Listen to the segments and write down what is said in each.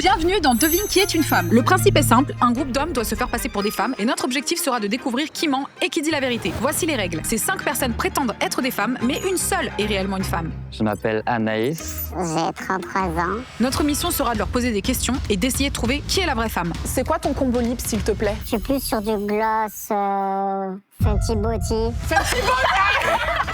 Bienvenue dans Devine qui est une femme. Le principe est simple, un groupe d'hommes doit se faire passer pour des femmes et notre objectif sera de découvrir qui ment et qui dit la vérité. Voici les règles. Ces 5 personnes prétendent être des femmes, mais une seule est réellement une femme. Je m'appelle Anaïs. J'ai 33 ans. Notre mission sera de leur poser des questions et d'essayer de trouver qui est la vraie femme. C'est quoi ton combo lips, s'il te plaît? Je suis plus sur du gloss, Fenty Beauty.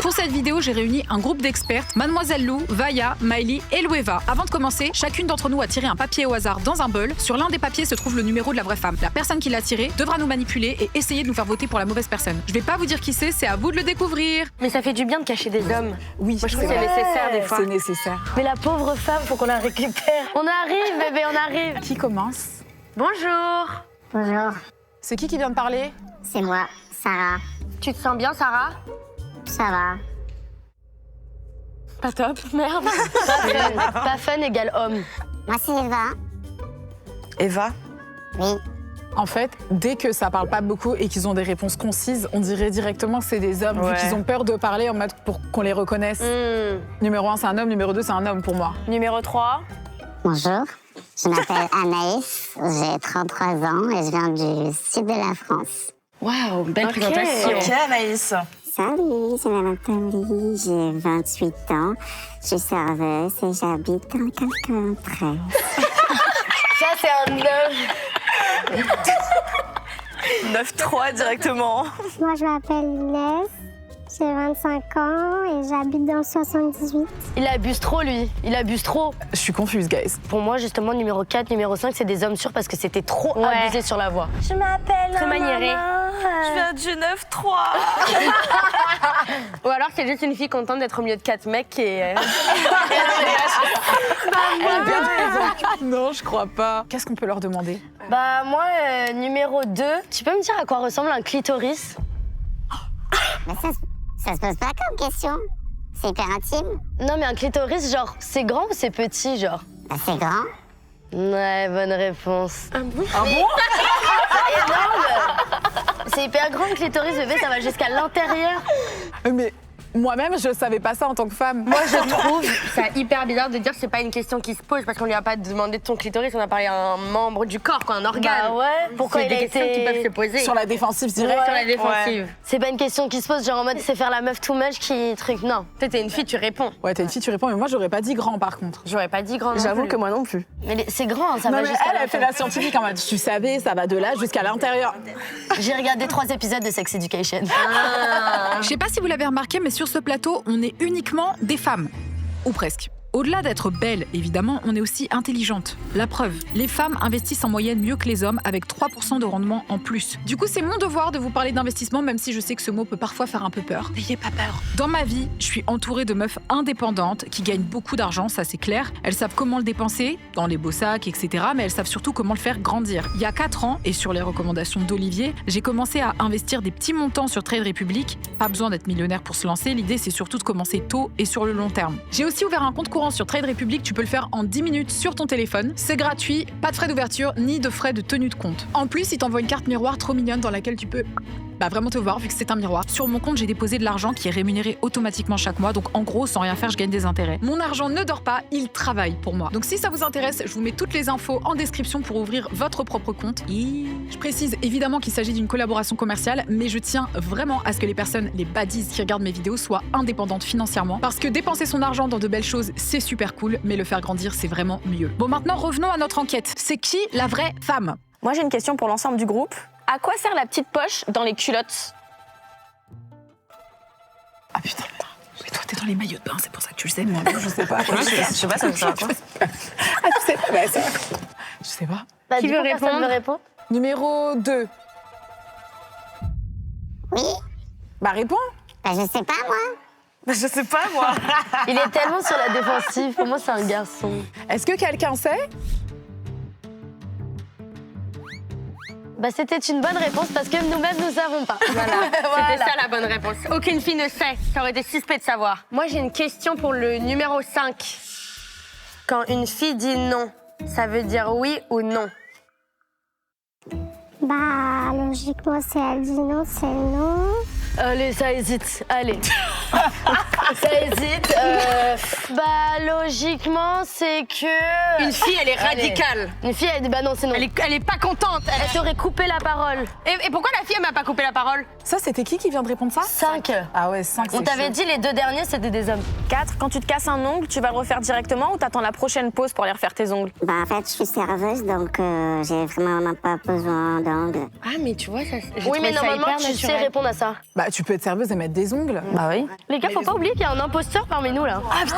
Pour cette vidéo, j'ai réuni un groupe d'expertes, Mademoiselle Lou, Vaya, Miley et Loeva. Avant de commencer, chacune d'entre nous a tiré un papier au hasard dans un bol. Sur l'un des papiers se trouve le numéro de la vraie femme. La personne qui l'a tiré devra nous manipuler et essayer de nous faire voter pour la mauvaise personne. Je vais pas vous dire qui c'est à vous de le découvrir. Mais ça fait du bien de cacher des hommes. Oui, Moi, je trouve que c'est nécessaire des fois. C'est nécessaire. Mais la pauvre femme, faut qu'on la récupère. On arrive, bébé, on arrive. Qui commence? Bonjour. Bonjour, C'est qui vient de parler? c'est moi, Sarah. Tu te sens bien, Sarah? Ça va. Pas top, merde. Pas fun égale homme. Moi, c'est Eva. Eva? Oui. En fait, dès que ça parle pas beaucoup et qu'ils ont des réponses concises, on dirait directement que c'est des hommes, vu qu'ils ont peur de parler en mode pour qu'on les reconnaisse. Numéro 1, c'est un homme, numéro 2, c'est un homme pour moi. Numéro 3. Bonjour, je m'appelle Anaïs, j'ai 33 ans et je viens du sud de la France. Waouh, belle présentation. Ok, Anaïs. Salut, c'est Nathalie, j'ai 28 ans, je suis serveuse et j'habite en 93. Ça, c'est un homme. 9-3 directement. Moi, je m'appelle Inès, j'ai 25 ans et j'habite dans le 78. Il abuse trop, lui. Il abuse trop. Je suis confuse, guys. Pour moi, justement, numéro 4, numéro 5, c'est des hommes sûrs parce que c'était trop abusé sur la voix. Je m'appelle Très maniéré. Je viens du 9-3. Ou alors c'est juste une fille contente d'être au milieu de 4 mecs qui est... Non, je crois pas. Qu'est-ce qu'on peut leur demander? Bah moi, numéro 2, tu peux me dire à quoi ressemble un clitoris? Mais ça se pose pas comme question. C'est hyper intime. Non mais un clitoris, genre, c'est grand ou c'est petit, genre? Bah, c'est grand. Ouais, bonne réponse. Ah bon? C'est énorme. C'est hyper grand le clitoris, bébé, ça va jusqu'à l'intérieur. Mais moi-même, je savais pas ça en tant que femme. Moi, je trouve ça hyper bizarre de dire que c'est pas une question qui se pose parce qu'on lui a pas demandé de ton clitoris, on a parlé à un membre du corps, quoi, un organe. Bah ouais. Pourquoi C'est il a des questions été qui peuvent se poser. Sur la défensive, je dirais. Sur la défensive. C'est pas une question qui se pose, genre en mode c'est faire la meuf too much qui truc. Non. Toi, t'es une fille, tu réponds. Ouais, t'es une fille, tu réponds, mais moi, j'aurais pas dit grand par contre. J'aurais pas dit grand non J'avoue plus. que moi non plus. Mais c'est grand, ça Non, va mais jusqu'à elle fait la scientifique en mode, tu savais, ça va de là jusqu'à l'intérieur. J'ai regardé 3 épisodes de Sex Education. Je sais pas si vous l'avez remarqué, mais sur ce plateau, on est uniquement des femmes. Ou presque. Au-delà d'être belle, évidemment, on est aussi intelligente. La preuve, les femmes investissent en moyenne mieux que les hommes avec 3% de rendement en plus. Du coup, c'est mon devoir de vous parler d'investissement, même si je sais que ce mot peut parfois faire un peu peur. N'ayez pas peur. Dans ma vie, je suis entourée de meufs indépendantes qui gagnent beaucoup d'argent, ça c'est clair. Elles savent comment le dépenser, dans les beaux sacs, etc. Mais elles savent surtout comment le faire grandir. Il y a 4 ans, et sur les recommandations d'Olivier, j'ai commencé à investir des petits montants sur Trade Republic. Pas besoin d'être millionnaire pour se lancer, l'idée c'est surtout de commencer tôt et sur le long terme. J'ai aussi ouvert un compte courant sur Trade Republic, tu peux le faire en 10 minutes sur ton téléphone. C'est gratuit, pas de frais d'ouverture ni de frais de tenue de compte. En plus, il t'envoie une carte miroir trop mignonne dans laquelle tu peux vraiment te voir vu que c'est un miroir. Sur mon compte, j'ai déposé de l'argent qui est rémunéré automatiquement chaque mois. Donc en gros, sans rien faire, je gagne des intérêts. Mon argent ne dort pas, il travaille pour moi. Donc si ça vous intéresse, je vous mets toutes les infos en description pour ouvrir votre propre compte. Et je précise évidemment qu'il s'agit d'une collaboration commerciale, mais je tiens vraiment à ce que les personnes, les baddies qui regardent mes vidéos soient indépendantes financièrement. Parce que dépenser son argent dans de belles choses, c'est super cool, mais le faire grandir, c'est vraiment mieux. Bon, maintenant revenons à notre enquête. C'est qui la vraie femme? Moi, j'ai une question pour l'ensemble du groupe. À quoi sert la petite poche dans les culottes? Ah putain, mais toi t'es dans les maillots de bain, c'est pour ça que tu le sais, moi je sais pas. Je sais pas, ça veut dire quoi? Ah, tu sais pas, bah, ça... Je sais pas. Bah, Qui du veut coup, personne répondre veut répondre. Numéro 2. Oui. Bah, réponds. Bah, je sais pas, moi. Je sais pas, moi. Il est tellement sur la défensive. Pour moi, c'est un garçon. Est-ce que quelqu'un sait? Bah, c'était une bonne réponse parce que nous-mêmes, nous savons pas. Voilà. C'était ça la bonne réponse. Aucune fille ne sait. Ça aurait été suspect de savoir. Moi, j'ai une question pour le numéro 5. Quand une fille dit non, ça veut dire oui ou non? Bah, logiquement, si elle dit non, c'est non. Allez, ça hésite. Allez. Ça hésite. Logiquement, c'est que... Une fille, elle est radicale. Une fille, elle dit bah non, c'est non. Elle est pas contente. Elle t'aurait coupé la parole. Et pourquoi la fille, elle m'a pas coupé la parole? Ça, c'était qui vient de répondre ça? 5. Ah ouais, 5, On t'avait dit les 2 derniers, c'était des hommes. 4, quand tu te casses un ongle, tu vas le refaire directement ou t'attends la prochaine pause pour aller refaire tes ongles? Bah, en fait, je suis serveuse, donc j'ai vraiment pas besoin d'ongles. Ah, mais tu vois, ça. Oui, mais normalement, tu sais répondre à ça. Bah, tu peux être serveuse et mettre des ongles. Bah oui. Les gars, faut pas oublier qu'il y a un imposteur parmi nous, là. Ah, putain.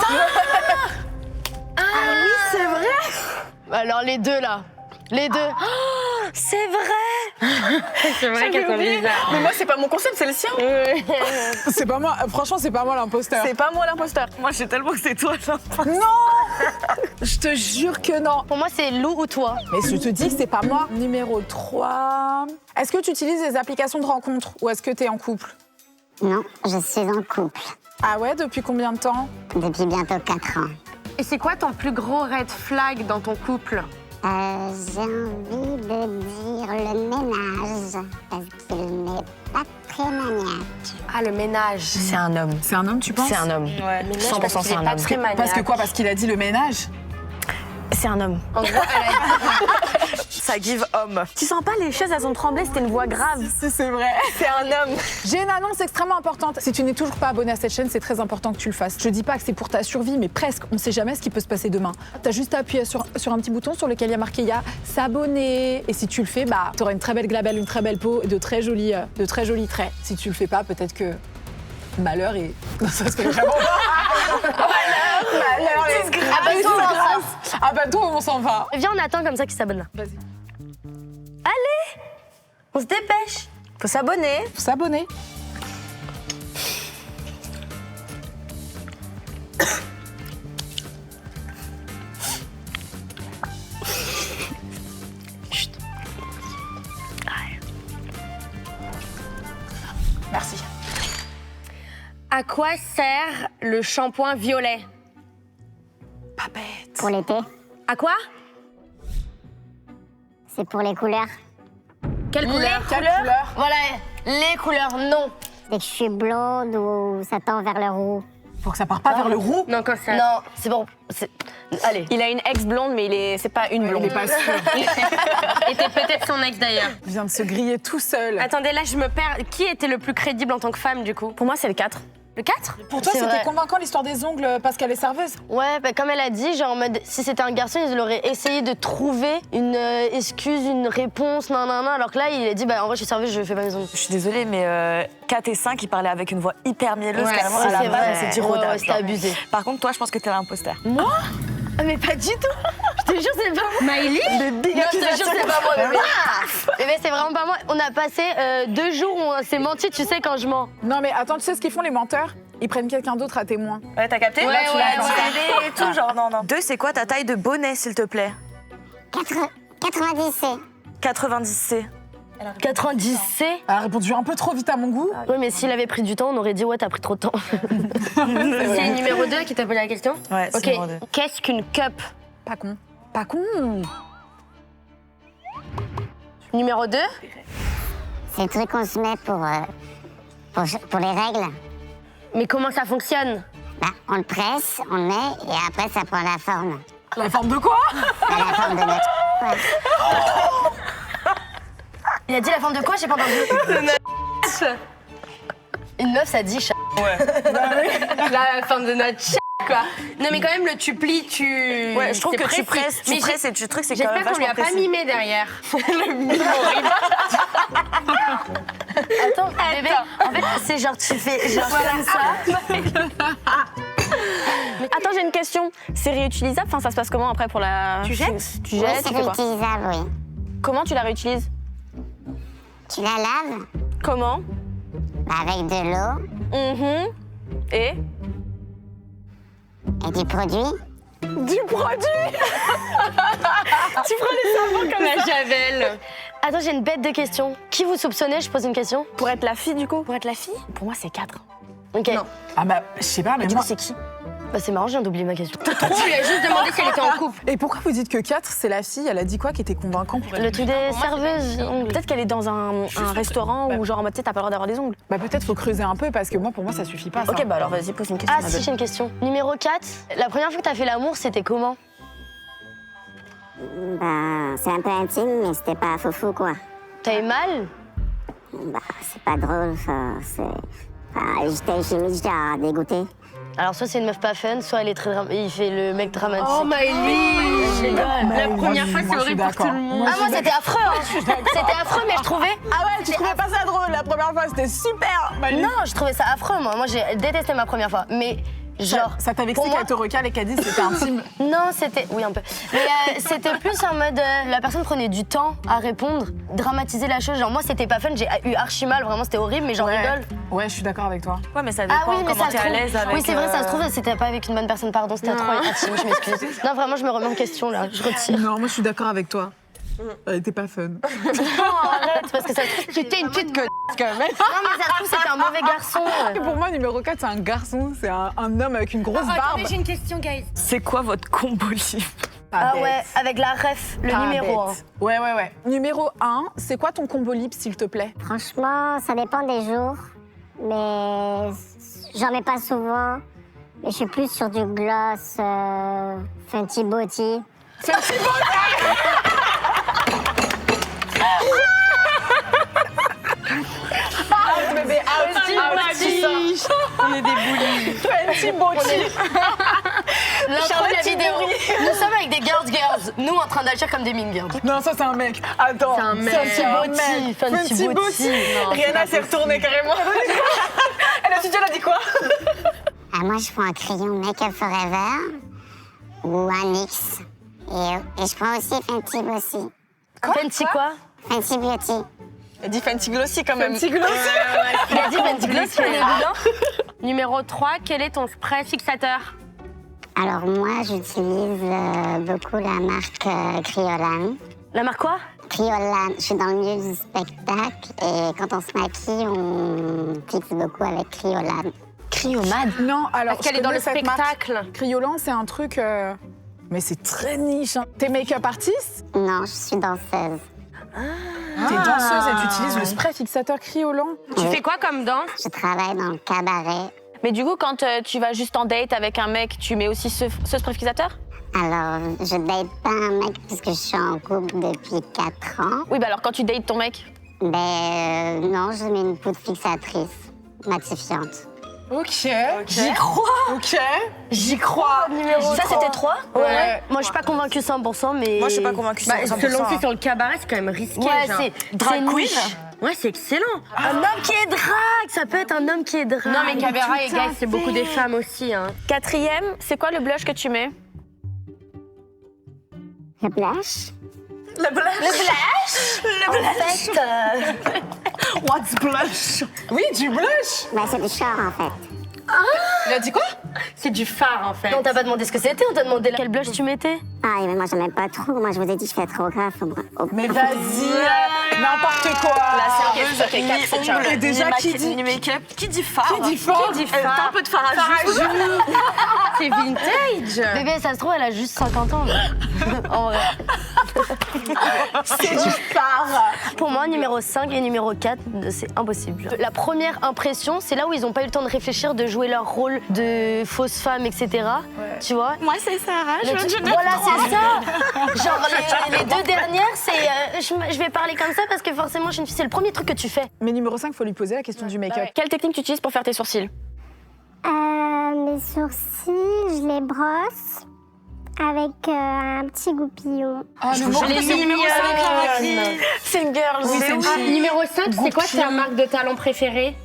Ah oui, c'est vrai. Alors, les 2, là. Les 2. C'est vrai. C'est vrai qu'elles sont bizarres. Mais moi, c'est pas mon concept, c'est le sien. C'est pas moi, franchement, c'est pas moi l'imposteur. C'est pas moi l'imposteur. Moi, je sais tellement que c'est toi l'imposteur. Non. Je te jure que non. Pour moi, c'est Lou ou toi. Mais je te dis que c'est pas moi. Numéro 3. Est-ce que tu utilises des applications de rencontres ou est-ce que t'es en couple? Non, je suis en couple Ah ouais, depuis combien de temps? depuis bientôt 4 ans. Et c'est quoi ton plus gros red flag dans ton couple? J'ai envie de dire le ménage, parce qu'il n'est pas très maniaque. Ah, le ménage. C'est un homme. C'est un homme, tu penses? C'est un homme. Ouais. 100% c'est un pas homme. très maniaque. Parce que quoi? Parce qu'il a dit le ménage? C'est un homme. En gros, elle a Ça give homme. Tu sens pas les chaises, elles ont tremblé, c'était une voix grave. Si, c'est vrai. C'est un homme. J'ai une annonce extrêmement importante. Si tu n'es toujours pas abonné à cette chaîne, c'est très important que tu le fasses. Je dis pas que c'est pour ta survie, mais presque. On sait jamais ce qui peut se passer demain. T'as juste à appuyer sur un petit bouton sur lequel il y a marqué s'abonner. Et si tu le fais, bah, t'auras une très belle glabelle, une très belle peau et de très jolis traits. Si tu le fais pas, peut-être que malheur et... Non, ça se fait vraiment pas. Malheur et... Ah bah toi, on s'en va. Viens, on attend comme ça qu'il s'abonne là. Vas-y. On se dépêche. Faut s'abonner. Faut s'abonner. Merci. À quoi sert le shampoing violet? Pas bête. Pour l'été, À quoi? c'est pour les couleurs. Quelle couleur? Quelle couleur? Voilà, les couleurs, non. Dès que je suis blonde ou ça tend vers le roux. Faut que ça parte pas vers le roux. Non, quand ça. Non, c'est bon. Allez. Il a une ex blonde, mais c'est pas une Il blonde. est pas sûr. Était peut-être son ex d'ailleurs. Il vient de se griller tout seul. Attendez, là, je me perds. Qui était le plus crédible en tant que femme, du coup? Pour moi, c'est le 4. Le 4? Pour toi, C'est c'était vrai. convaincant l'histoire des ongles parce qu'elle est serveuse? Ouais, bah, comme elle a dit, genre en mode, si c'était un garçon, il aurait essayé de trouver une excuse, une réponse, nan. Alors que là, il a dit, bah en vrai, je suis serveuse, je fais pas mes ongles. Je suis désolée, mais 4 et 5, ils parlaient avec une voix hyper mielleuse. Ouais, carrément, c'est à la c'est base, vrai. on s'est dit Ouais, rodage, ouais, c'était genre. abusé. Par contre, toi, je pense que t'es l'imposteur. Ah, mais pas du tout. Je te jure, c'est pas moi. Maëlys? Non, je te jure, c'est pas moi. Mais c'est vraiment pas moi. On a passé 2 jours où on s'est menti, tu sais, quand je mens. Non mais attends, tu sais ce qu'ils font les menteurs? Ils prennent quelqu'un d'autre à témoin. Ouais, t'as capté? Ouais, Là, tu ouais, l'as ouais. et tout, genre, non. 2, c'est quoi ta taille de bonnet, s'il te plaît? 90C. 90C. 90C. Elle a répondu un peu trop vite à mon goût. Ouais, mais s'il avait pris du temps, on aurait dit, ouais, t'as pris trop de temps. C'est le numéro 2 qui t'a posé la question? Ouais, c'est Ok, numéro 2. Qu'est-ce qu'une cup? Pas con. Pas con. Numéro 2? C'est le truc qu'on se met pour les règles. Mais comment ça fonctionne? Bah, on le presse, on le met et après ça prend la forme. La forme de quoi? La forme de notre. Ouais. Il a dit la forme de quoi? J'ai pas entendu. Une meuf, ça dit chat. La forme de notre quoi. Non, mais quand même, le tu plies, tu. Ouais, je trouve c'est que tu précis. presses, Mais et tu trucs, c'est quand même j'espère qu'on lui vachement a pas précis. mimé derrière. Le mime horrible. Attends, bébé, en fait, c'est genre, tu fais genre comme ça. Attends, j'ai une question. C'est réutilisable? Enfin, ça se passe comment après pour la... Tu jettes? Tu Oui, jettes, c'est tu fais quoi? réutilisable, oui. Comment tu la réutilises? Tu la laves Comment? bah, avec de l'eau Et? et du produit. Du produit. Tu prends les savons comme La javel. Attends, j'ai une bête de question. Qui vous soupçonnez? Je pose une question. Pour être la fille, du coup? Pour être la fille? Pour moi, c'est 4. Ok. Non. Ah bah, je sais pas, mais Du moi... coup, c'est qui? Bah c'est marrant, je viens d'oublier ma question. Trop, il a juste demandé si elle était en couple. Et pourquoi vous dites que 4, c'est la fille? Elle a dit quoi qui était convaincant pour elle? Le truc des serveuses. Peut-être qu'elle est dans un restaurant où genre en mode, tu sais, t'as pas le droit d'avoir des ongles. Bah peut-être faut creuser un peu parce que moi, pour moi, ça suffit pas. Ça. Ok, bah alors vas-y, pose une question. Ah si, j'ai une question. Numéro 4, la première fois que t'as fait l'amour, c'était comment? Bah, c'est un peu intime, mais c'était pas foufou, quoi. T'as eu mal? Bah, c'est pas drôle, ça. J'étais limite genre dégoûtée. Alors soit c'est une meuf pas fun, soit elle est très il fait le mec dramatique. Oh Maëlys, la première fois c'est horrible pour tout le monde. Ah moi c'était affreux hein. C'était affreux mais je trouvais... Ah ouais, tu trouvais pas ça drôle la première fois? C'était super. Non, je trouvais ça affreux moi. Moi j'ai détesté ma première fois. Mais genre... Ça t'a vexé pour moi- qu'elle te recale et qu'elle dise que c'était intime? Non, c'était... Oui, un peu. Mais c'était plus en mode... la personne prenait du temps à répondre, dramatiser la chose. Genre moi c'était pas fun, j'ai eu archi mal, vraiment c'était horrible, mais j'en rigole. Ouais, je suis d'accord avec toi. Ouais, mais ça dépend Ah oui, mais comment ça se t'es à trouve... l'aise avec... Oui, c'est vrai, ça se trouve, c'était pas avec une bonne personne, pardon, c'était trop intime, je m'excuse. Non, vraiment, je me remets en question, là, je retire. Non, moi je suis d'accord avec toi. Elle était pas fun. Non, arrête, parce que ça se trouve... C'était une petite conne quand même. Non, mais ça se trouve, c'était un mauvais garçon. Et pour moi, numéro 4, c'est un garçon, c'est un homme avec une grosse barbe. Attendez, j'ai une question, guys. C'est quoi votre combo libre? Ah ouais, avec la ref, le numéro 1. Ouais. Numéro 1, c'est quoi ton combo libre, s'il te plaît? Franchement, ça dépend des jours, mais j'en mets pas souvent. Mais je suis plus sur du gloss, Fenty Beauty. Bébé, On est des boulis. Fenty Beauty. L'intro de la vidéo. Nous sommes avec des girls, nous en train d'agir comme des mean girls. Non, ça c'est un mec. Attends. C'est un mec. Fenty Beauty, Fenty Beauty. Non, c'est Rihanna pas s'est retournée carrément. Elle a dit, elle a dit quoi? Ah, moi, je prends un crayon Make Up Forever ou un NYX. Et je prends aussi Fenty Beauty. Fenty quoi? Fenty Beauty. Elle dit Fenty Glossy quand même. Fenty Glossy. Il a dit Fenty Glossy, elle est dedans. Numéro 3, quel est ton spray fixateur? Alors moi, j'utilise beaucoup la marque Kryolan. La marque quoi? Kryolan, je suis dans le milieu du spectacle et quand on se maquille, on fixe beaucoup avec Kryolan. Cryomade. Non, alors. Parce qu'elle je est dans le connais cette marque. spectacle. Cryolan, c'est un truc. Mais c'est très niche. Hein. T'es make-up artiste? Non, je suis danseuse. T'es danseuse et tu utilises le spray fixateur Cryolan? Tu fais quoi comme danse? Je travaille dans le cabaret. Mais du coup, quand tu vas juste en date avec un mec, tu mets aussi ce spray fixateur? Alors, je date pas un mec puisque je suis en couple depuis 4 ans. Oui, bah alors quand tu dates ton mec? Non, je mets une poudre fixatrice matifiante. Ok. J'y crois! Ok. J'y crois. Numéro Ça, 3. c'était 3? Ouais. Moi, je suis pas convaincue 100%, mais... Moi, je suis pas convaincue. Bah, 100%. se lancer sur le cabaret, c'est quand même risqué. Ouais, genre. c'est Drag queen. niche. Ouais, c'est excellent. Un homme qui est drague, ça peut être un homme qui est drague. Non, mais cabaret, Tout à guys, c'est beaucoup des femmes aussi. Hein. 4e, c'est quoi le blush que tu mets? Le blush? Le blush. En fait, What's blush? Oui, du blush. Bah, c'est du char, en fait. Il a dit quoi? C'est du phare, en fait. on t'a pas demandé ce que c'était, on t'a demandé quel blush tu mettais. Ah, mais moi, j'en mets pas trop. Moi, je vous ai dit, je fais trop grave. Mais vas-y, n'importe quoi. Ni Et déjà, qui dit ni make-up. Qui dit phare? Qui dit fort? Qui dit T'as un phare? peu de phare à juste. C'est vintage. Bébé, ça se trouve, elle a juste 50 ans. En vrai. C'est du phare. Pour moi, numéro 5 et numéro 4, c'est impossible. La première impression, c'est là où ils ont pas eu le temps de réfléchir, de jouer leur rôle de fausse femme, etc. Tu vois? Moi, c'est Sarah. Voilà, c'est ça. Genre, les deux dernières, c'est... je vais parler comme ça parce que forcément, je suis une fille. C'est le premier truc que tu fais. Mais numéro 5, faut lui poser la question du make-up. Quelle technique tu utilises pour faire tes sourcils? Mes sourcils, je les brosse avec un petit goupillon. Ah, Elle est mignonne. C'est une girl. Oui, c'est une fille. Numéro 5, c'est quoi ta marque de talent préférée?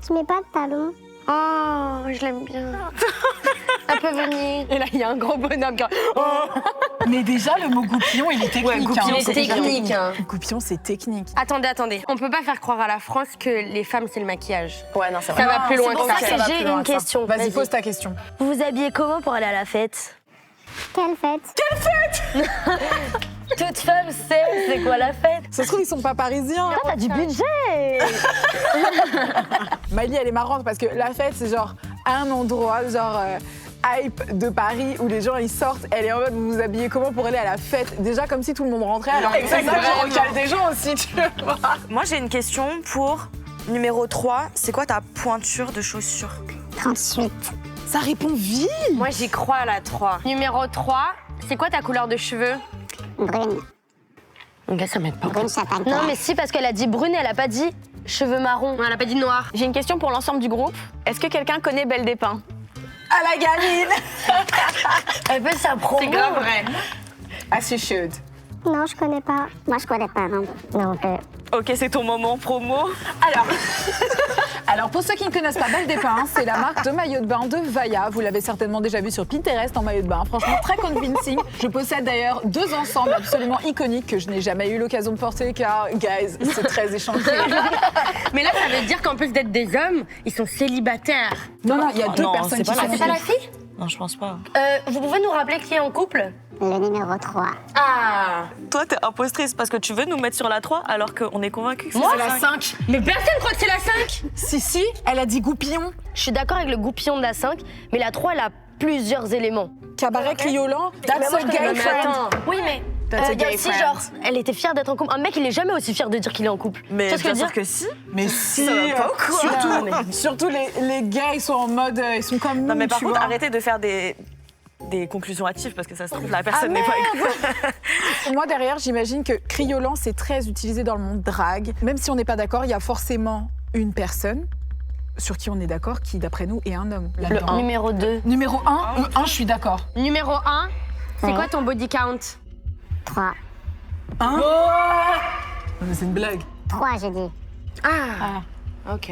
Je mets pas de talons. Oh, je l'aime bien. Elle peut venir. Et là, il y a un gros bonhomme qui... Mais déjà, le mot goupillon, il est technique. goupillon, hein. c'est technique. Hein. Goupillon, c'est technique. Attendez. On peut pas faire croire à la France que les femmes, c'est le maquillage. Ouais, non, c'est Ça vrai. va plus loin C'est pour que ça ça. que va j'ai plus loin une que ça. question. Vas-y, pose ta question. Vous vous habillez comment pour aller à la fête? Quelle fête? Toute femme sait c'est quoi la fête. Ça se trouve, ils sont pas parisiens. Toi, t'as du budget. Miley, elle est marrante parce que la fête, c'est genre un endroit, genre hype de Paris où les gens ils sortent, elle est en mode vous vous habillez comment pour aller à la fête? Déjà comme si tout le monde rentrait, alors que ça recale des gens aussi, tu vois. Moi, j'ai une question pour numéro 3. C'est quoi ta pointure de chaussure? 38. Ça répond vite. Moi, j'y crois à la 3. Numéro 3, c'est quoi ta couleur de cheveux? Brune. Ok, ça m'aide pas. Brune châtain Non, clair. mais si, parce qu'elle a dit brune, elle a pas dit cheveux marrons. Elle a pas dit noir. J'ai une question pour l'ensemble du groupe. Est-ce que quelqu'un connaît Belle des Pins? À la gamine. Elle fait sa promo. C'est grave vrai. As you should. Non, je connais pas. Moi, je connais pas, non. Donc, Ok, c'est ton moment promo. Alors, pour ceux qui ne connaissent pas Belle des Pins, c'est la marque de maillot de bain de Vaya. Vous l'avez certainement déjà vu sur Pinterest en maillot de bain. Franchement, très convincing. Je possède d'ailleurs 2 ensembles absolument iconiques que je n'ai jamais eu l'occasion de porter car, guys, c'est très échangé. Mais là, ça veut dire qu'en plus d'être des hommes, ils sont célibataires. Non, il y a 2 non, personnes c'est qui pas sont la C'est pas la fille? Non, je pense pas. Vous pouvez nous rappeler qui est en couple? le numéro 3. Ah. Toi, t'es impostrice parce que tu veux nous mettre sur la 3 alors qu'on est convaincus que Moi, c'est la 5. Mais personne croit que c'est la 5. Si, elle a dit goupillon. Je suis d'accord avec le goupillon de la 5, mais la 3, elle a plusieurs éléments. Cabaret criolant. That's a gay friend. Oui, mais That's a il y a gay aussi friend. genre, elle était fière d'être en couple. Un mec, il est jamais aussi fier de dire qu'il est en couple. Mais Tu vois ce que bien je veux sûr dire que si. Mais si, Ça va pas ou quoi surtout les gars, ils sont en mode, ils sont comme nous, Non, mais par tu contre, vois. arrêtez de faire des conclusions hâtives parce que ça se trouve, la personne n'est pas avec Moi, derrière, j'imagine que criolant, c'est très utilisé dans le monde drague. Même si on n'est pas d'accord, il y a forcément une personne sur qui on est d'accord, qui, d'après nous, est un homme. Le là-dedans. numéro 2. Numéro 1, le 1, je suis d'accord. Numéro 1, c'est Ouais. quoi ton body count? 3. 1 Mais c'est une blague. 3, j'ai dit. Ok.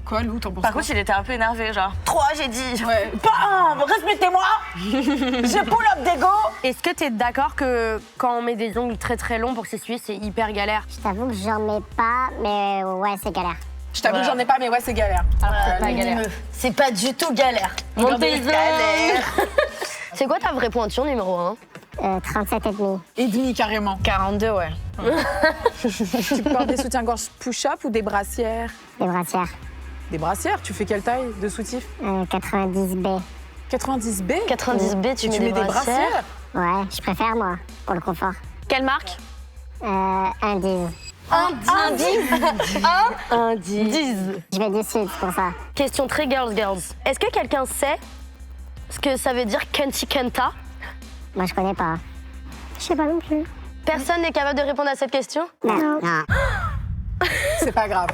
Quoi, Lou, t'en penses Par quoi? contre, il était un peu énervé, genre 3, j'ai dit. Ouais. Pas 1, respectez-moi. J'ai pull-up d'ego. Est-ce que t'es d'accord que quand on met des ongles très très longs pour s'essuyer, c'est hyper galère? Je t'avoue que j'en mets pas, mais ouais, c'est galère. Je t'avoue que j'en ai pas, mais ouais, c'est galère. C'est pas galère. C'est pas du tout galère. Regardez les C'est quoi ta vraie pointure numéro 1? 37,5. Et demi, carrément. 42, ouais. Tu portes des soutiens-gorge push-up ou des brassières? Des brassières. Des brassières? Tu fais quelle taille de soutif? 90B. 90B? 90B, tu Et mets tu mets des brassières? Ouais, je préfère, moi, pour le confort. Quelle marque? Un 10. Un 10. Je vais du sud pour ça. Question très girls. Est-ce que quelqu'un sait ce que ça veut dire Kenty Kenta? Moi, je connais pas. Je sais pas non plus. Personne n'est capable de répondre à cette question? Non. C'est pas grave.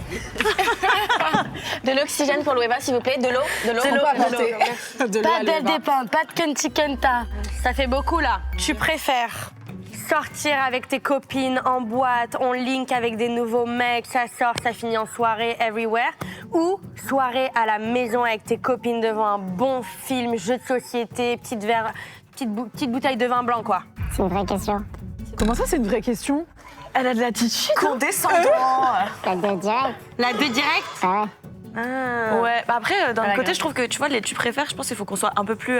De l'oxygène pour l'Oueva, s'il vous plaît. De l'eau. On peut apporter de l'eau Pas à de l'Eva. dépend, pas de Kenty Kenta. Ça fait beaucoup là. Tu préfères sortir avec tes copines en boîte, on link avec des nouveaux mecs, ça sort, ça finit en soirée everywhere, ou soirée à la maison avec tes copines devant un bon film, jeu de société, petite bouteille de vin blanc quoi. C'est une vraie question. Comment ça, c'est une vraie question? Elle a de l'attitude. Condescendant. La 2 direct. La 2 direct? Ah ouais. Ouais, bah après, d'un la autre côté, grave. je trouve que, tu vois, les tu préfères, je pense qu'il faut qu'on soit un peu plus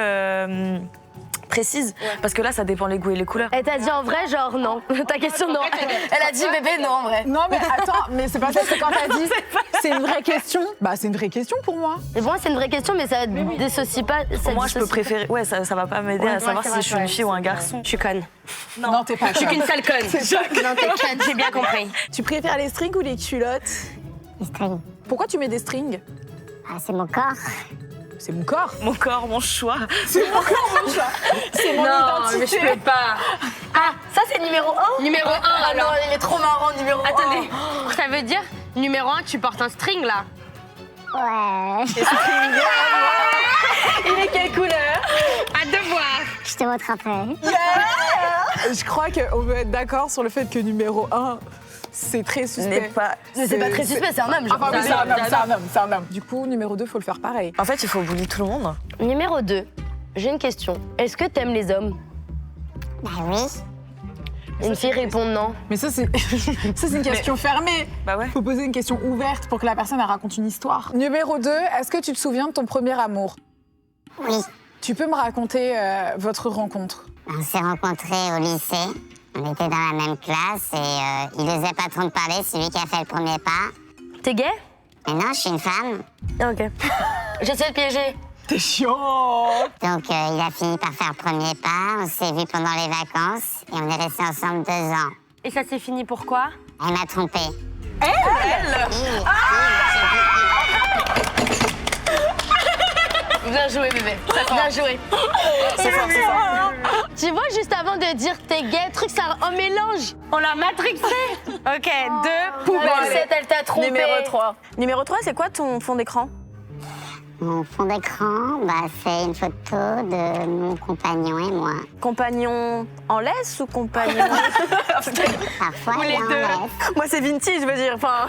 précise. Parce que là, ça dépend les goûts et les couleurs. Elle t'a dit en vrai, genre non. Ta question, non. Elle a dit bébé, non en vrai. Non, mais attends, mais c'est pas ça, c'est quand t'as dit c'est une vraie question. Bah, c'est une vraie question pour moi. Et bon, c'est une vraie question, mais ça dissocie pas. Pour moi, je peux préférer. Ouais, ça va pas m'aider à savoir si je suis une fille ou un garçon. Je suis conne. Non, t'es pas Je suis qu'une sale conne. Non, t'es conne, j'ai bien compris. Tu préfères les strings ou les culottes? Les strings. Pourquoi tu mets des strings? Ah, c'est mon corps. C'est mon corps. Mon corps, mon choix. C'est mon Non, mais je identité. peux pas. Ah, ça c'est numéro 1? Numéro 1 Ah non, alors. il est trop marrant, numéro 1. Attendez, ça veut dire numéro 1, tu portes un string là. Ouais. Il est quelle couleur? À devoir. Je te montre après. Je crois qu'on peut être d'accord sur le fait que numéro 1, c'est très N'est suspect. pas. C'est pas très suspect, c'est un homme. Ah, bah oui, c'est un homme, c'est un homme, c'est un homme. Du coup, numéro 2, faut le faire pareil. En fait, il faut bully tout le monde. Numéro 2, j'ai une question. Est-ce que t'aimes les hommes? Bah oui. Une fille répond non. Mais ça, c'est ça, c'est une question fermée. Bah ouais. Faut poser une question ouverte pour que la personne elle raconte une histoire. Numéro 2, est-ce que tu te souviens de ton premier amour? Oui. Tu peux me raconter votre rencontre? On s'est rencontrés au lycée. On était dans la même classe et il n'osait pas trop me parler. C'est lui qui a fait le premier pas. T'es gay? Mais non, je suis une femme. Ah, ok. J'essaie de piéger. T'es chiant. Donc il a fini par faire premier pas, on s'est vu pendant les vacances et on est restés ensemble 2 ans. Et ça s'est fini pourquoi? Elle m'a trompée. Bien joué, bébé. Bien joué. C'est fort, c'est fort. Tu vois, juste avant de dire t'es gay, le truc, ça en mélange. On l'a matrixé. Ok, 2 Poubelle, poubelles. elle t'a trompé. Numéro 3. Numéro 3, c'est quoi ton fond d'écran? Mon fond d'écran, c'est une photo de mon compagnon et moi. Compagnon en laisse ou compagnon... Parfois, il est en laisse. Moi, c'est vintage, je veux dire. Enfin...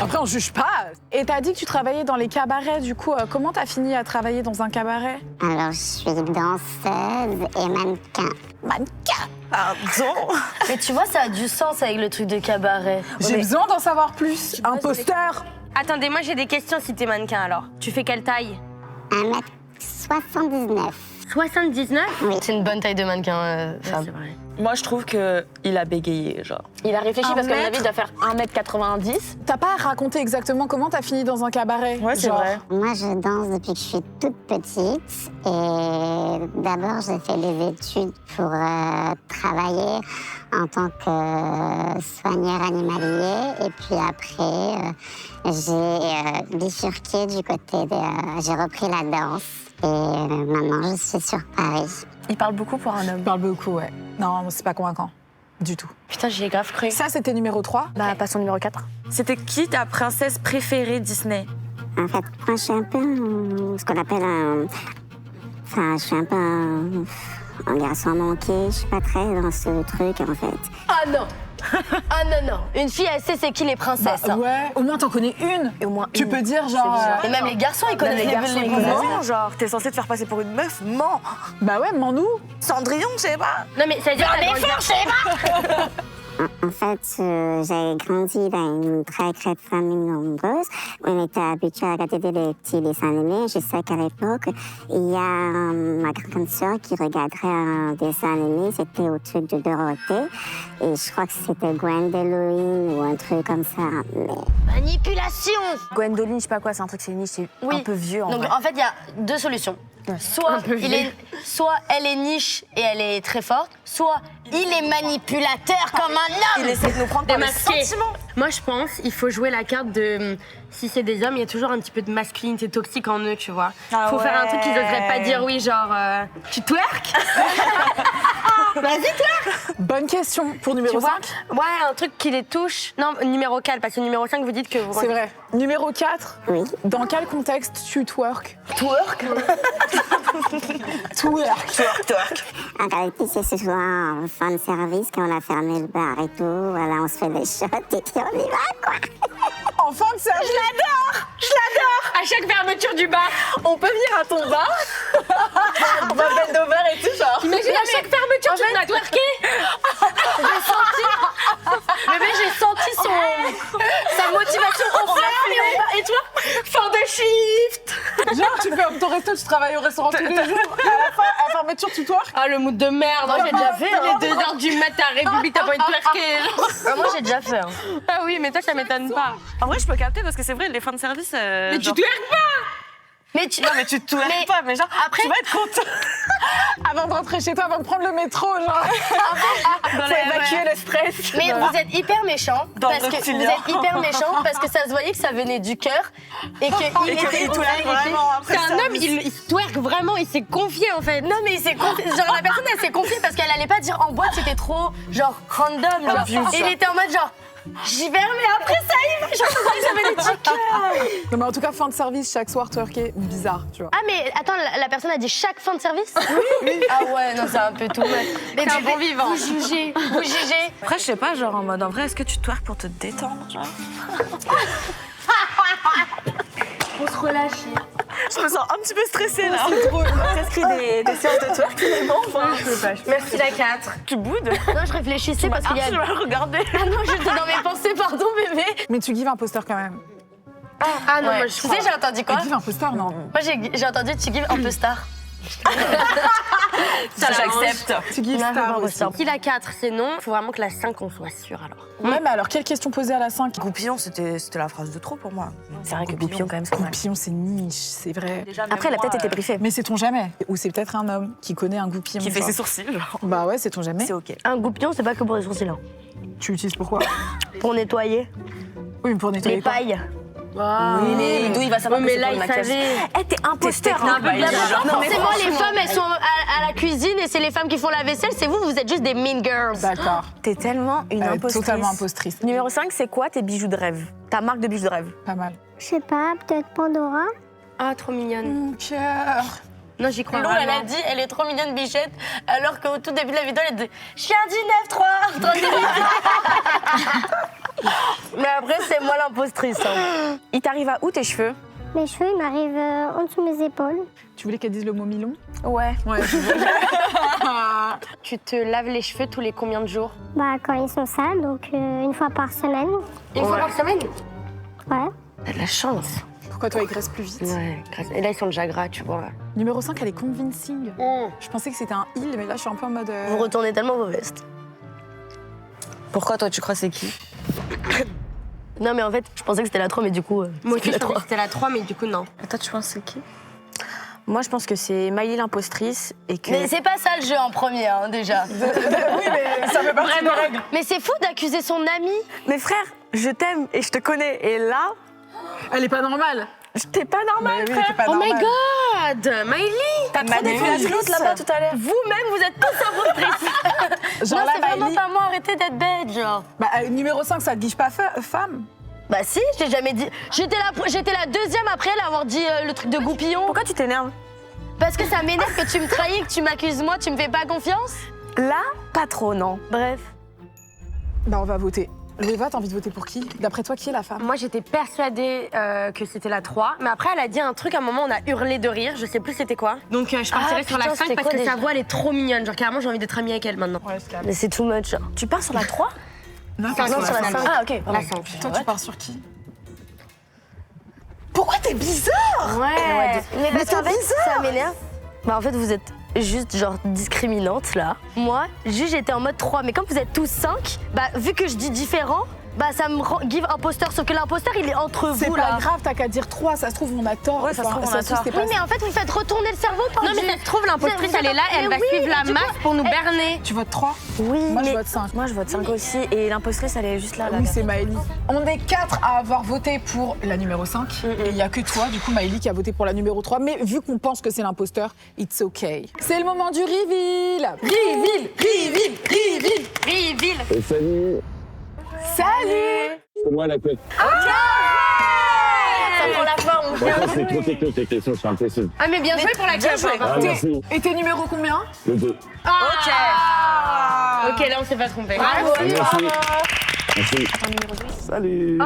Après, on juge pas. Et t'as dit que tu travaillais dans les cabarets, du coup, comment t'as fini à travailler dans un cabaret? Alors, je suis danseuse et mannequin. Pardon. Mais tu vois, ça a du sens avec le truc de cabaret. J'ai besoin d'en savoir plus. Imposteur. Attendez, moi j'ai des questions si t'es mannequin alors. Tu fais quelle taille? 1m79. 79? Oui. C'est une bonne taille de mannequin, femme. Moi, je trouve qu'il a bégayé, genre. Il a réfléchi parce qu'à mon mètre. avis, il doit faire 1m90. T'as pas raconté exactement comment t'as fini dans un cabaret? Ouais, c'est genre. vrai. Moi, je danse depuis que je suis toute petite. Et d'abord, j'ai fait des études pour travailler en tant que soigneur animalier. Et puis après, j'ai bifurqué du côté de... J'ai repris la danse. Et maintenant, je suis sur Paris. Il parle beaucoup pour un homme. Je parle beaucoup, ouais. Non, c'est pas convaincant. Du tout. Putain, j'y ai grave cru. Ça, c'était numéro 3. Bah, passons au numéro 4. C'était qui ta princesse préférée Disney? En fait, moi, je suis un peu ce qu'on appelle un... Enfin, je suis un peu un garçon manqué. Je suis pas très dans ce truc, en fait. Ah non. Ah non, non. Une fille, elle sait c'est qui les princesses. hein. Ouais, au moins t'en connais une. Et au moins Tu une. peux dire genre... Et même les garçons, ils connaissent les garçons, ils mouvements. connaissent. Non, genre, t'es censée te faire passer pour une meuf, mens. Bah ouais, mens-nous. Cendrillon, je sais pas. Non, mais ça veut dire les forts, je sais pas. En fait, j'ai grandi dans une très famille nombreuse. On était habitués à regarder des petits dessins animés. Je sais qu'à l'époque, il y a ma grande sœur qui regarderait un dessin animé. C'était au truc de Dorothée. Et je crois que c'était Gwendoline ou un truc comme ça. Mais... Manipulation. Gwendoline, je sais pas quoi, c'est un truc, c'est une niche, c'est Oui. un peu vieux en Donc vrai. en fait, il y a 2 solutions. Soit elle est niche et elle est très forte, soit il est manipulateur comme un homme. Il essaie de nous prendre par les Démasqué. sentiments. Moi, je pense il faut jouer la carte de... Si c'est des hommes, il y a toujours un petit peu de masculinité toxique en eux, tu vois. Ah Faut faire un truc qu'ils n'oseraient ouais. pas dire, oui, genre... tu twerk. Vas-y, twerk. Bonne question pour Tu numéro vois 5. Ouais, un truc qui les touche. Non, numéro 4, parce que numéro 5, vous dites que vous... C'est vrai. Numéro 4. Oui. Dans quel contexte tu twerk? Twerk. Twerk. En réalité, c'est souvent un fan service quand on a fermé le bar et tout. Voilà, on se fait des shots et puis on y va, quoi. En fin de service. À chaque fermeture du bar. On peut venir à ton bar. On va bend over et tout genre. Imagine à chaque fermeture, tu m'as twerké. J'ai senti... Bébé, j'ai senti sa motivation au flamme. Et toi, fin de shift. Genre, tu fais ton resto, tu travailles au restaurant tous les jours. Et à la fin, à la fermeture, tu twerk. Ah, le mood de merde. Moi, j'ai déjà fait. Les 2h du mat, à République, t'as pas envie de twerker. Moi, j'ai déjà fait. Ah oui, mais toi, ça m'étonne pas. En vrai, je peux capter parce que c'est vrai, les fins de service. Mais tu genre- twerks pas. Mais tu... Non, mais tu te Mais pas, mais genre, après- tu vas être content. Avant de rentrer chez toi, avant de prendre le métro, genre. Dans Faut évacuer le stress. Mais vous êtes hyper méchant Dans parce le que vous reptilien. êtes hyper méchant parce que ça se voyait que ça venait du cœur et qu'il Et qu'il twerk vraiment après C'est un ça. homme, il se twerk vraiment, il s'est confié en fait. Non mais il s'est confié, genre la personne elle s'est confiée parce qu'elle allait pas dire en boîte, c'était trop genre random genre. Et il était en mode genre j'y vais mais après ça y va, genre j'avais des petits cœurs. Non, mais en tout cas, fin de service, chaque soir, twerker, bizarre, tu vois. Ah mais attends, la personne a dit chaque fin de service? Oui. Ah ouais, non c'est un peu tout. Mais C'est un bon vivant. Vous jugez, vous jugez. Après, je sais pas, genre en mode en vrai, est-ce que tu twerk pour te détendre, genre? On se relâche. Je me sens un petit peu stressée là. C'est trop. T'inscris des séances de twerk finalement. Enfin, Merci la 4. tu boudes. Non, je réfléchissais parce qu'il y a... Ah, tu vas le regarder. Ah non, j'étais dans mes pensées, pardon bébé. Mais tu give imposteur quand même. Ah non, moi je... Tu sais, j'ai entendu quoi? Tu give imposteur, non? Moi j'ai entendu tu give un peu star. Ça, j'accepte. Tu gives star aussi. Si la 4, c'est non, il faut vraiment que la 5, on soit sûr alors. Ouais, mais alors, quelle question poser à la 5? Goupillon, c'était la phrase de trop pour moi. C'est vrai que Goupillon, quand même, c'est pas mal. Goupillon, c'est niche, c'est vrai. Après, elle a peut-être été briefée. Mais sait-on jamais? Ou c'est peut-être un homme qui connaît un goupillon. Qui fait quoi. ses sourcils, genre. Bah ouais, sait-on jamais. C'est ok. Un goupillon, c'est pas que pour les sourcils. Hein. Tu l'utilises pourquoi? Pour nettoyer. Oui, mais pour nettoyer Les quoi? pailles. Oui, mais d'où il va savoir que mais c'est là, pour le il maquillage. savait. Eh, t'es imposteur. technique, hein. bah, il est genre- Non, forcément, les femmes, elles sont à la cuisine et c'est les femmes qui font la vaisselle. C'est vous, vous êtes juste des mean girls. D'accord. T'es tellement une impostrice. Totalement impostrice. Numéro 5, c'est quoi tes bijoux de rêve? Ta marque de bijoux de rêve? Pas mal. Je sais pas, peut-être Pandora. Ah, trop mignonne. Mon cœur. Non, j'y crois Lou, elle vraiment. a dit, elle est trop mignonne, Bichette, alors qu'au tout début de la vidéo, elle a dit « Je suis un 19-3 !» Mais après, c'est moi l'impostrice. Hein. Il t'arrive à où tes cheveux? Mes cheveux, ils m'arrivent en dessous de mes épaules. Tu voulais qu'elle dise le mot mi-long? Ouais. Ouais, je veux. Tu te laves les cheveux tous les combien de jours? Bah, quand ils sont sales, donc une fois par semaine. Une fois par semaine? Ouais. T'as de la chance. Pourquoi toi, ils graissent plus vite? Ouais, grâce- et là, ils sont déjà gras, tu vois. Numéro 5, elle est convincing. Je pensais que c'était un il, mais là, je suis un peu en mode... Vous retournez tellement vos vestes. Pourquoi toi, tu crois c'est qui? Non, mais en fait, je pensais que c'était la 3, mais du coup. Moi aussi, je pensais que c'était la 3, mais du coup, non. Et toi, tu penses c'est qui? Moi, je pense que c'est Miley l'impostrice et que... Mais c'est pas ça le jeu en premier, hein, déjà. Oui, mais ça fait partie des règles. Mais c'est fou d'accuser son ami. Mais frère, je t'aime et je te connais. Et là, Elle est pas normale. t'es pas normal, Mais oui, frère. t'es pas Oh my normale. god! Miley! T'as trop défendu l'autre là-bas tout à l'heure. Vous-même, vous êtes tous impostrices. Genre Non, là, c'est vraiment Miley- pas moi, arrêtez d'être bête, genre. Bah, numéro 5, ça te guiche pas femme? Bah si, j'ai jamais dit. J'étais la deuxième après elle à avoir dit le truc de goupillon. Pourquoi tu t'énerves? Parce que ça m'énerve que tu me trahis, que tu m'accuses moi, tu me fais pas confiance. Là, pas trop, non. Bref. Bah, on va voter. Eva, t'as envie de voter pour qui? D'après toi, qui est la femme? Moi j'étais persuadée que c'était la 3, mais après elle a dit un truc, à un moment on a hurlé de rire, je sais plus c'était quoi. Donc je partirais sur la putain, 5 c'était parce quoi que sa déjà voix elle est trop mignonne, genre carrément j'ai envie d'être amie avec elle maintenant. Ouais, c'est Mais c'est too much. Genre. Tu pars sur la 3? Non, Non, sur la 5. Ah, ok. La 5. Toi, tu pars sur qui? Pourquoi t'es bizarre? Ouais. Mais parce t'es qu'en fait, bizarre. ça m'énerve. Bah en fait vous êtes juste genre discriminante là. Moi, juste j'étais en mode 3, mais comme vous êtes tous 5, bah vu que je dis différent, bah ça me rend give imposteur, sauf que l'imposteur il est entre C'est vous pas là. grave, t'as qu'à dire 3, ça se trouve, on a tort. Ouais, ça se trouve, on a tort. c'est Oui, pas- mais en fait, vous faites retourner le cerveau par Non, mais ça se trouve, l'impostrice, elle est là, elle va suivre la masse pour nous berner. Tu votes 3? Oui, Moi, je mais... vote 5. Moi, je vote 5 aussi. Et l'impostrice, elle est juste là. Oui, c'est Maëlie. On est 4 à avoir voté pour la numéro 5. Et il n'y a que toi, du coup, Maëlie, qui a voté pour la numéro 3. Mais vu qu'on pense que c'est l'imposteur, it's okay. C'est le moment du reveal. Reveal, reveal, reveal. Riville. Et salut, Salut. c'est moi la tête. Ça prend la forme. Bon, ça, c'est trop technique, ces questions, je suis impossible. Ah, mais bien joué pour la cache. Ah, merci. Et t'es numéro combien? Le 2. Ok, là, on s'est pas trompé. Bravo. Merci. Merci. Salut.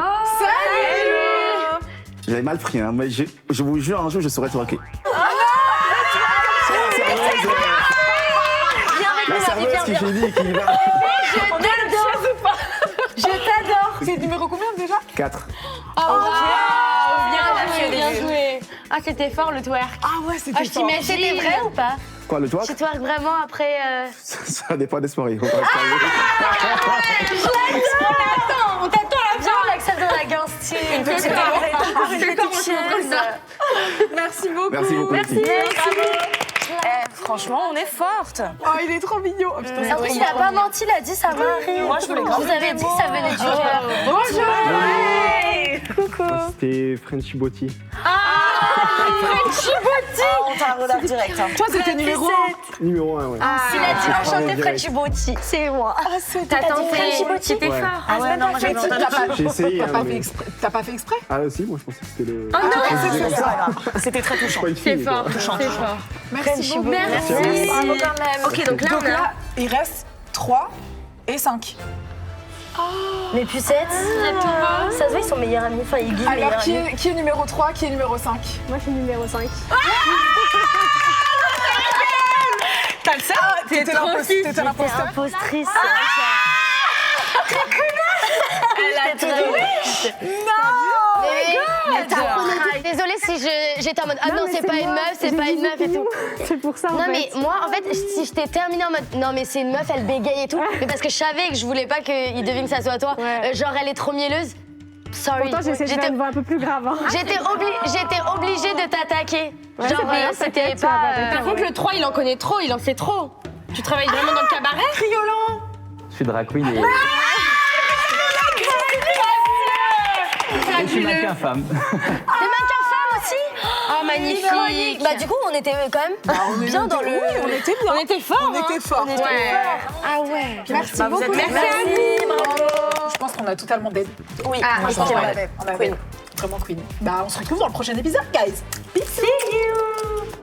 J'avais mal pris, hein, mais je vous jure, un jour, je saurais twerker. La serveuse qui j'ai dit, qui va. Je t'adore. C'est numéro combien déjà? 4. Bien joué. Ah, c'était fort le twerk. Ah ouais, c'était Ah, je t'imagine. C'était vrai ou pas? Quoi, le twerk? Tu twerk vraiment après. Ça dépend des soirées. On t'attend à la Viens, on l'accepte dans la gangstine. Merci beaucoup. Merci beaucoup. les filles. Franchement, on est forte. Oh, il est trop mignon. Oh, putain, c'est En plus, trop il a mignon. pas menti, il a dit ça va rire. Moi, je voulais Vous avez dit que ça venait du cœur. C'était Frenchy Botti. On t'a un rodard direct. Hein. Toi, c'était numéro 1. Numéro 1, ouais. Il a dit enchanté direct. Frenchy Botti. C'est moi. T'as tenté. C'était Ouais. fort. Ah ouais, non, moi j'avais entendu. J'ai essayé. T'as hein, pas mais- fait exprès. T'as pas fait exprès? Ah, si, moi je pensais que c'était le. Ah non, Je disais comme ça. C'était très touchant. Pas une fille, C'est quoi. fort. C'est fort. Merci beaucoup. Merci. Bravo quand même. Ok, donc là, Donc on a. là, il reste 3 et 5. Les pucettes. Ça se voit, ils sont meilleurs amis. Enfin, ils guident Alors, meilleurs amis. qui est numéro 3, qui est numéro 5? Moi, je suis numéro 5. T'as le seum? T'étais l'imposteur. T'es impostrice. Elle a tout donné. Mais Désolée si j'étais en mode ah non, c'est pas une meuf, c'est pas une meuf et tout. C'est pour ça. Non mais moi en fait si je t'ai terminé en mode non mais c'est une meuf, elle bégaye et tout, mais parce que je savais que je voulais pas qu'il devine que ça soit toi, genre elle est trop mielleuse. Sorry. Pourtant, j'essaie de faire une voix un peu plus grave. Hein. J'étais obligée de t'attaquer. Genre c'était pas. Par contre, le 3, il en connaît trop, il en sait trop. Tu travailles vraiment dans le cabaret? Criolant. Je suis drag queen et je suis mannequin femme. T'es mannequin femme aussi? Oh, magnifique. Bah du coup, on était quand même bien dans le. Oui, on était bien. On était forts. On était forts. Ah ouais. Merci Bah, beaucoup. Merci à vous. Bravo. Je pense qu'on a totalement des. Oui, je pense qu'on queen. avait vraiment queen. Bah, on se retrouve dans le prochain épisode, guys. Bisous.